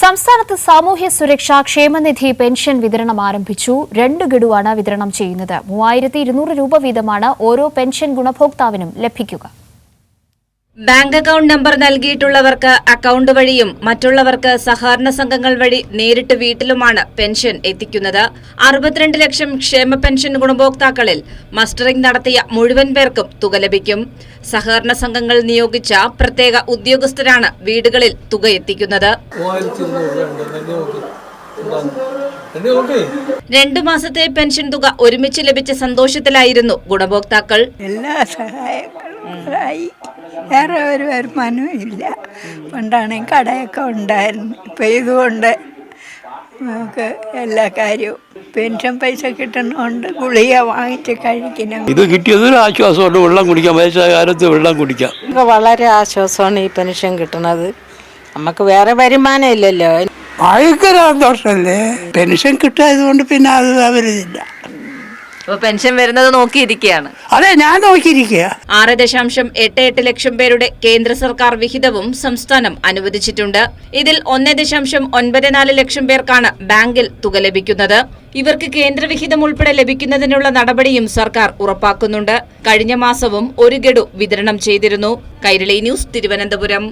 സംസ്ഥാനത്ത് സാമൂഹ്യ സുരക്ഷാ ക്ഷേമനിധി പെൻഷൻ വിതരണം ആരംഭിച്ചു. 2 ഗഡുവാണ് വിതരണം ചെയ്യുന്നത്. 3200 രൂപ വീതമാണ് ഓരോ പെൻഷൻ ഗുണഭോക്താവിനും ലഭിക്കുക. ബാങ്ക് അക്കൌണ്ട് നമ്പർ നൽകിയിട്ടുള്ളവർക്ക് അക്കൌണ്ട് വഴിയും മറ്റുള്ളവർക്ക് സഹകരണ സംഘങ്ങൾ വഴി നേരിട്ട് വീട്ടിലുമാണ് പെൻഷൻ എത്തിക്കുന്നത്. 62 ലക്ഷം ക്ഷേമ പെൻഷൻ ഗുണഭോക്താക്കളിൽ മസ്റ്ററിംഗ് നടത്തിയ മുഴുവൻ പേർക്കും തുക ലഭിക്കും. സഹകരണ സംഘങ്ങൾ നിയോഗിച്ച പ്രത്യേക ഉദ്യോഗസ്ഥരാണ് വീടുകളിൽ തുക എത്തിക്കുന്നത്. 2 മാസത്തെ പെൻഷൻ തുക ഒരുമിച്ച് ലഭിച്ച സന്തോഷത്തിലായിരുന്നു ഗുണഭോക്താക്കൾ. എല്ലാ സഹായങ്ങളും വേറെ ഒരു വരുമാനവും ഇല്ല. പണ്ടാണെങ്കിൽ കടയൊക്കെ ഉണ്ടായിരുന്നു. ഇപ്പം ഇതുകൊണ്ട് നമുക്ക് എല്ലാ കാര്യവും പെൻഷൻ പൈസ കിട്ടുന്നതുകൊണ്ട് ഗുളിക വാങ്ങിച്ച് കഴിക്കണം. ഇത് കിട്ടിയതൊരു ആശ്വാസമുണ്ട്. വെള്ളം കുടിക്കാം, വയസ്സായ കാലത്ത് വെള്ളം കുടിക്കാം. വളരെ ആശ്വാസമാണ് ഈ പെൻഷൻ കിട്ടുന്നത്. നമുക്ക് വേറെ വരുമാനം ഇല്ലല്ലോ. ഭയങ്കര സന്തോഷമല്ലേ പെൻഷൻ കിട്ടായതുകൊണ്ട്. പിന്നെ അത് അവരില്ല. പെൻഷൻ വരുന്നത് നോക്കിയിരിക്കുകയാണ്. അതെ, ഞാൻ നോക്കിയിരിക്കുക. 6.88 ലക്ഷം പേരുടെ കേന്ദ്ര സർക്കാർ വിഹിതവും സംസ്ഥാനം അനുവദിച്ചിട്ടുണ്ട്. ഇതിൽ 1.94 ലക്ഷം പേർക്കാണ് ബാങ്കിൽ തുക ലഭിക്കുന്നത്. ഇവർക്ക് കേന്ദ്ര വിഹിതം ഉൾപ്പെടെ ലഭിക്കുന്നതിനുള്ള നടപടിയും സർക്കാർ ഉറപ്പാക്കുന്നുണ്ട്. കഴിഞ്ഞ മാസവും 1 ഗഡു വിതരണം ചെയ്തിരുന്നു. കൈരളി ന്യൂസ്, തിരുവനന്തപുരം.